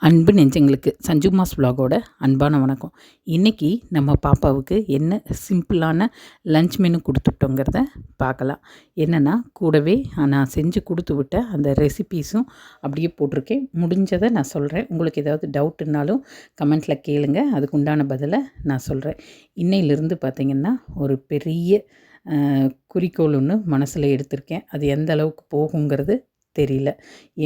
அன்பு நெஞ்சங்களுக்கு சஞ்சுமாஸ் vlogஓட அன்பான வணக்கம். இன்றைக்கி நம்ம பாப்பாவுக்கு என்ன சிம்பிளான லன்ச் மெனு கொடுத்துட்டோங்கிறத பார்க்கலாம். என்னென்னா கூடவே நான் செஞ்சு கொடுத்து விட்ட அந்த ரெசிபீஸும் அப்படியே போட்டிருக்கேன். முடிஞ்சதை நான் சொல்கிறேன். உங்களுக்கு ஏதாவது டவுட்டுனாலும் கமெண்ட்டில் கேளுங்க, அதுக்கு உண்டான பதிலை நான் சொல்கிறேன். இன்னையிலிருந்து பார்த்திங்கன்னா ஒரு பெரிய குறிக்கோள் ஒன்று மனசில் எடுத்திருக்கேன். அது எந்த அளவுக்கு போகுங்கிறது தெரியல.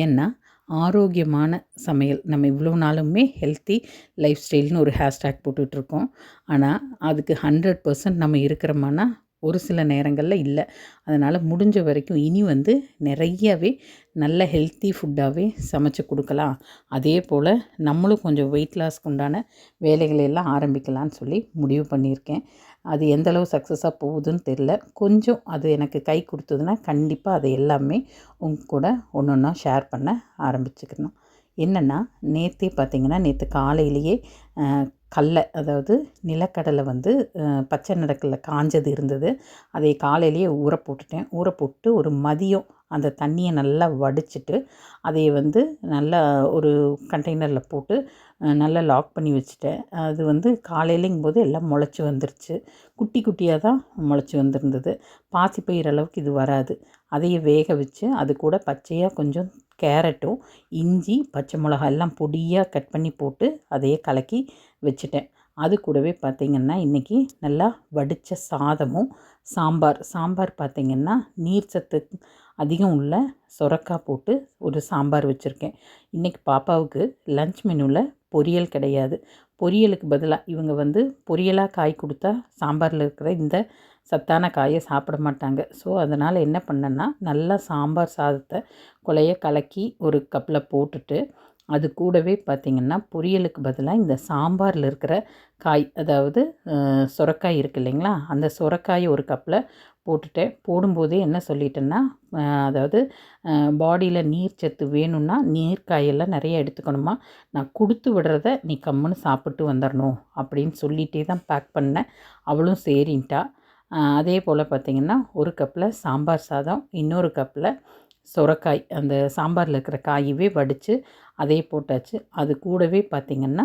ஏன்னா ஆரோக்கியமான சமையல் நம்ம இவ்வளோ நாளுமே ஹெல்த்தி லைஃப் ஸ்டைல்னு ஒரு ஹேஷ்டேக் போட்டுட்ருக்கோம். ஆனால் அதுக்கு 100% நம்ம இருக்கிறோமானா ஒரு சில நேரங்களில் இல்லை. அதனால் முடிஞ்ச வரைக்கும் இனி நிறையவே நல்ல ஹெல்த்தி ஃபுட்டாகவே சமைச்சு கொடுக்கலாம். அதே போல் நம்மளும் கொஞ்சம் வெயிட் லாஸ்க்கு உண்டான வேலைகளெல்லாம் ஆரம்பிக்கலான்னு சொல்லி முடிவு பண்ணியிருக்கேன். அது எந்தளவு சக்ஸஸாக போகுதுன்னு தெரில. கொஞ்சம் அது எனக்கு கை கொடுத்ததுன்னா கண்டிப்பாக அதை எல்லாமே உங்க கூட ஒன்று ஒன்றா ஷேர் பண்ண ஆரம்பிச்சுக்கணும். என்னென்னா நேற்றே பார்த்திங்கன்னா நேற்று காலையிலேயே கடலை, அதாவது நிலக்கடலை பச்சை நிறக்கடலை காஞ்சது இருந்தது. அதை காலையிலேயே ஊற போட்டுட்டேன். ஊற போட்டு ஒரு மதியம் அந்த தண்ணியை நல்லா வடிச்சிட்டு அதை நல்லா ஒரு கண்டெய்னரில் போட்டு நல்லா லாக் பண்ணி வச்சுட்டேன். அது காலையிலேங்கும்போது எல்லாம் முளைச்சி வந்துருச்சு. குட்டி குட்டியாக தான் முளைச்சி வந்திருந்தது. பாசிப்பயிர் அளவுக்கு இது வராது. அதையே வேக வச்சு அது கூட பச்சையாக கொஞ்சம் கேரட்டும் இஞ்சி பச்சை மிளகாய் எல்லாம் பொடியாக கட் பண்ணி போட்டு அதையே கலக்கி வச்சுட்டேன். அது கூடவே பார்த்திங்கன்னா இன்றைக்கி நல்லா வடித்த சாதமும் சாம்பார் பார்த்திங்கன்னா நீர் சத்து அதிகம் உள்ள சொரக்காய் போட்டு ஒரு சாம்பார் வச்சுருக்கேன். இன்றைக்கி பாப்பாவுக்கு லன்ச் மெனுவில் பொரியல் கிடையாது. பொரியலுக்கு பதிலாக இவங்க பொரியலாக காய் கொடுத்தா சாம்பாரில் இருக்கிற இந்த சத்தான காயை சாப்பிட மாட்டாங்க. ஸோ அதனால் என்ன பண்ணேன்னா நல்லா சாம்பார் சாதத்தை கொலைய கலக்கி ஒரு கப்பில் போட்டுட்டு அது கூடவே பார்த்திங்கன்னா பொரியலுக்கு பதிலாக இந்த சாம்பாரில் இருக்கிற காய், அதாவது சொரக்காய் இருக்குது இல்லைங்களா, அந்த சொரக்காயை ஒரு கப்பில் போட்டுட்டேன். போடும்போதே என்ன சொல்லிட்டேன்னா, அதாவது பாடியில் நீர் சத்து வேணும்னா நீர்க்காயெல்லாம் நிறைய எடுத்துக்கணுமா, நான் கொடுத்து விடுறத நீ கம்முன்னு சாப்பிட்டு வந்துடணும் அப்படின்னு சொல்லிகிட்டே தான் பேக் பண்ணேன். அவளும் சரின்ட்டா. அதே போல் பார்த்திங்கன்னா ஒரு கப்பில் சாம்பார் சாதம், இன்னொரு கப்பில் சொரக்காய், அந்த சாம்பாரில் இருக்கிற காயவே வடித்து அதே போட்டாச்சு. அது கூடவே பார்த்திங்கன்னா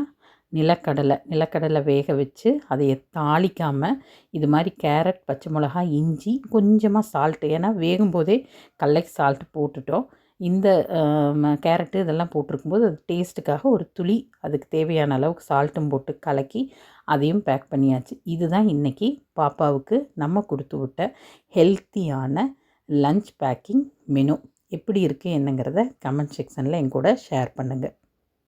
நிலக்கடலை வேக வச்சு அதையை தாளிக்காமல் இது மாதிரி கேரட் பச்சை மிளகாய் இஞ்சி கொஞ்சமாக சால்ட்டு, ஏன்னா வேகும்போதே கடலைக்கு சால்ட்டு போட்டுட்டோம். இந்த கேரட்டு இதெல்லாம் போட்டிருக்கும்போது அது டேஸ்ட்டுக்காக ஒரு துளி அதுக்கு தேவையான அளவுக்கு சால்ட்டும் போட்டு கலக்கி அதையும் பேக் பண்ணியாச்சு. இதுதான் இன்றைக்கி பாப்பாவுக்கு நம்ம கொடுத்து விட்ட ஹெல்த்தியான லன்ச் பேக்கிங் மெனு. எப்படி இருக்குது என்னங்கிறத கமெண்ட் செக்ஷனில் என் கூட ஷேர் பண்ணுங்கள்.